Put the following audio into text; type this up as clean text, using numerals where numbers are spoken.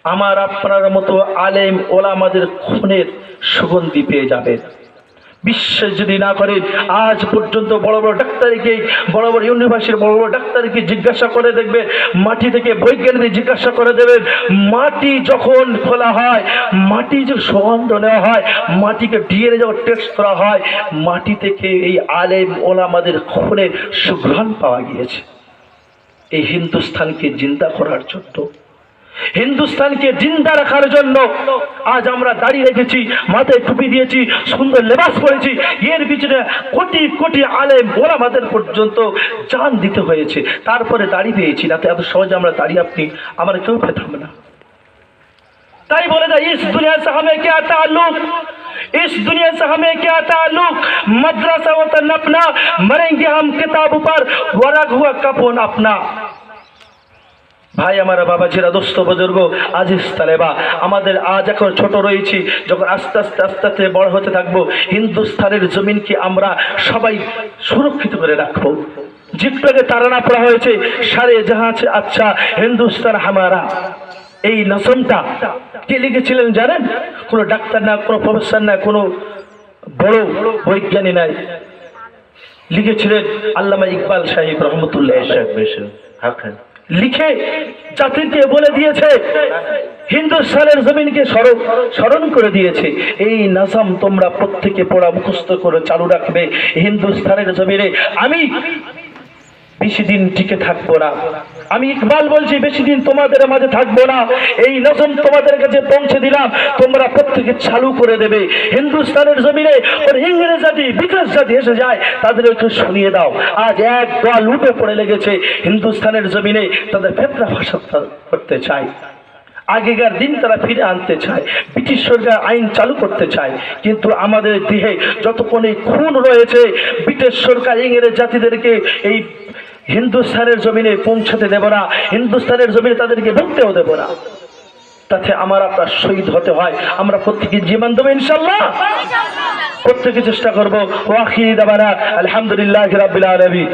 আমার আপনার মতো আলেম ওলামাদের খুনের সুগন্ধি পেয়ে যাবেন। বিশ্বাস যদি না করেন, আজ পর্যন্ত বড় বড় ডাক্তারকে, বড় বড় ইউনিভার্সিটির বড় বড় ডাক্তারকে জিজ্ঞাসা করে দেখবেন, মাটি থেকে বৈজ্ঞানিক জিজ্ঞাসা করে দেবেন, মাটি যখন খোলা হয়, মাটি যে সুগন্ধ নেওয়া হয়, মাটিকে ডিএনএ যখন টেস্ট করা হয়, মাটি থেকে এই আলেম ওলামাদের খুনের সুঘ্রাণ পাওয়া গিয়েছে। এই হিন্দুস্তানকে জিন্দা করার জন্য, হিন্দুস্তানকে জিন্দা রাখার জন্য আজ আমরা দাঁড়িয়ে রেখেছি, মাথায় টুপি দিয়েছি, সুন্দর লেবাস পরেছি। এর পিছনে কোটি কোটি আলেম ওলামাদের পর্যন্ত জান দিতে হয়েছে, তারপরে দাঁড়িয়ে পেয়েছি। না তো এত সহজে আমরা দাঁড়িয়ে আপনি আমরা কেউ পেতাম না। তাই বলে যায়, ইস দুনিয়া সে হামে ক্যা তাল্লুক, इस दुनिया से हमें क्या ताल्लुक, मदरसा वतन अपना, मरेंगे हम किताब पर, वरग हुआ कफन अपना। ভাই আমার, বাবা ছেড়া, দোস্ত বুজুর্গ, আজিজ তালেবা, আমাদের আজ এখন ছোট রয়েছি, যখন আস্তে আস্তে আস্তে আস্তে বড় হতে থাকবো, হিন্দুস্তানের জমিনকে আমরা সবাই সুরক্ষিত করে রাখবো। জিতটাকে তাড়ানা পড়া হয়েছে, সারে জাহাঁ আছে আচ্ছা হিন্দুস্তান হামারা। এই নজমটা কে লিখেছিলেন জানেন? কোনো ডাক্তার না, কোনো প্রফেসর না, কোনো বড় বৈজ্ঞানিক নাই, লিখেছিলেন আল্লামা ইকবাল সাহেব রহমতুল্লাহ। লিখে জাতিকে বলে দিয়েছে, হিন্দুস্তানের জমিনকে স্মরণ করে দিয়েছে, এই নজম তোমরা প্রত্যেকে পড়া মুখস্থ করে চালু রাখবে। হিন্দুস্তানের জমিনে আমি বেশি দিন টিকে থাকবো না, আমি ইকবাল বলছি বেশি দিন তোমাদের মাঝে থাকবো না। এই নজম তোমাদের কাছে পৌঁছে দিলাম, তোমরা প্রত্যেকে চালু করে দেবে। হিন্দুস্তানের জমিনে ওর ইংরেজ জাতি, বিকাশ জাতি এসে যায়, তাদের একটু শুনিয়ে দাও। আজ এক দল উঠে পড়ে লেগেছে হিন্দুস্তানের জমিনে, তাদের ফেতনা ভাষা করতে চায়, আগেকার দিন তারা ফিরে আনতে চায়, ব্রিটিশ সরকার আইন চালু করতে চায়। কিন্তু আমাদের দেহে যতক্ষণ এই খুন রয়েছে, ব্রিটিশ সরকার ইংরেজ জাতিদেরকে এই হিন্দুস্তানের জমিনে পৌঁছাতে দেব না, হিন্দুস্তানের জমিনে তাদেরকে ঢুকতেও দেব না। তাতে আমার আপনার শহীদ হতে হয়, আমরা প্রত্যেকে জীবন দেবো ইনশাআল্লাহ, প্রত্যেকে চেষ্টা করবো। ওয়া আখিরি দাওয়ানা আলহামদুলিল্লাহি রাব্বিল আলামিন।